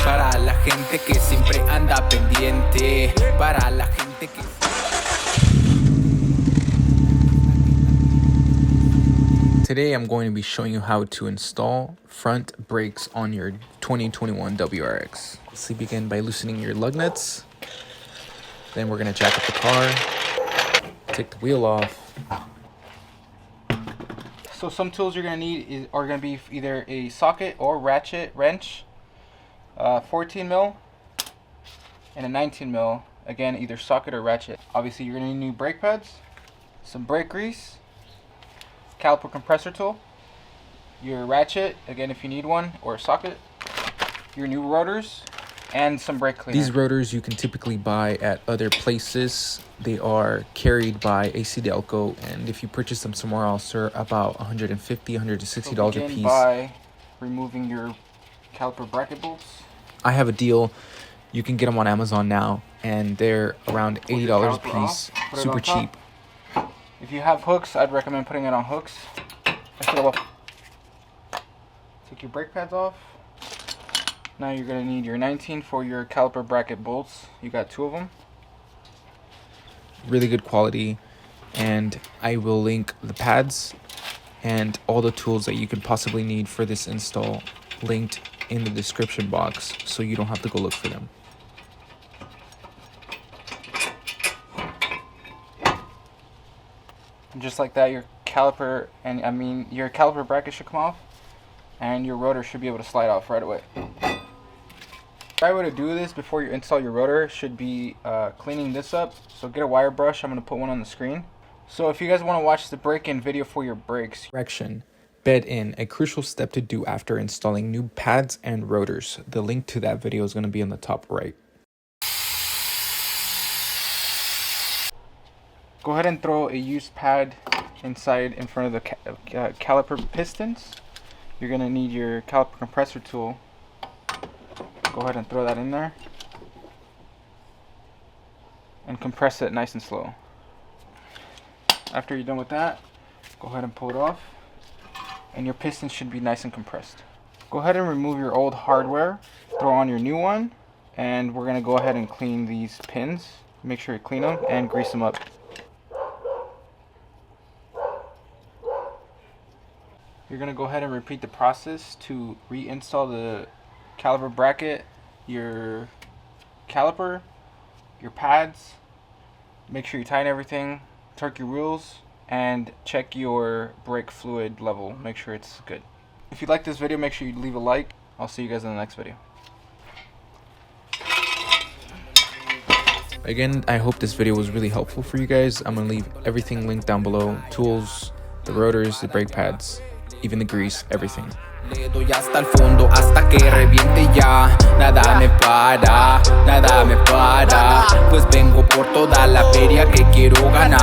Para la gente que siempre anda pendiente. Para la gente que... Today I'm going to be showing you how to install front brakes on your 2021 WRX. So begin by loosening your lug nuts. Then we're going to jack up the car, take the wheel off. So some tools you're going to need are going to be either a socket or ratchet wrench, 14 mil and a 19 mil. Again, either socket or ratchet. Obviously you're going to need new brake pads, some brake grease, caliper compressor tool, your ratchet, again if you need one, or a socket, your new rotors, and some brake cleaner. These rotors you can typically buy at other places. They are carried by AC Delco, and if you purchase them somewhere else, they're about $150, $160 a piece. By removing your caliper bracket bolts. I have a deal. You can get them on Amazon now, and they're around $80 a piece. Super cheap. If you have hooks, I'd recommend putting it on hooks. Take your brake pads off. Now you're going to need your 19 for your caliper bracket bolts. You got 2 of them. Really good quality. And I will link the pads and all the tools that you could possibly need for this install linked in the description box, so you don't have to go look for them. And just like that, your caliper your caliper bracket should come off, and your rotor should be able to slide off right away. The right way to do this before you install your rotor should be cleaning this up. So get a wire brush. I'm going to put one on the screen. So if you guys want to watch the break-in video for your brakes, correction, bed in, a crucial step to do after installing new pads and rotors. The link to that video is going to be on the top right. Go ahead and throw a used pad in front of the caliper pistons. You're going to need your caliper compressor tool. Go ahead and throw that in there and compress it nice and slow. After you're done with that, go ahead and pull it off, and your pistons should be nice and compressed. Go ahead and remove your old hardware, throw on your new one, and we're going to go ahead and clean these pins. Make sure you clean them and grease them up. You're going to go ahead and repeat the process to reinstall the caliper bracket, your caliper, your pads. Make sure you tighten everything, torque your wheels, and check your brake fluid level. Make sure it's good. If you like this video, make sure you leave a like. I'll see you guys in the next video. Again, I hope this video was really helpful for you guys. I'm going to leave everything linked down below. Tools, the rotors, the brake pads, even the grease, everything. Le doy hasta el fondo, hasta que reviente ya. Nada me para, pues vengo por toda la feria que quiero ganar.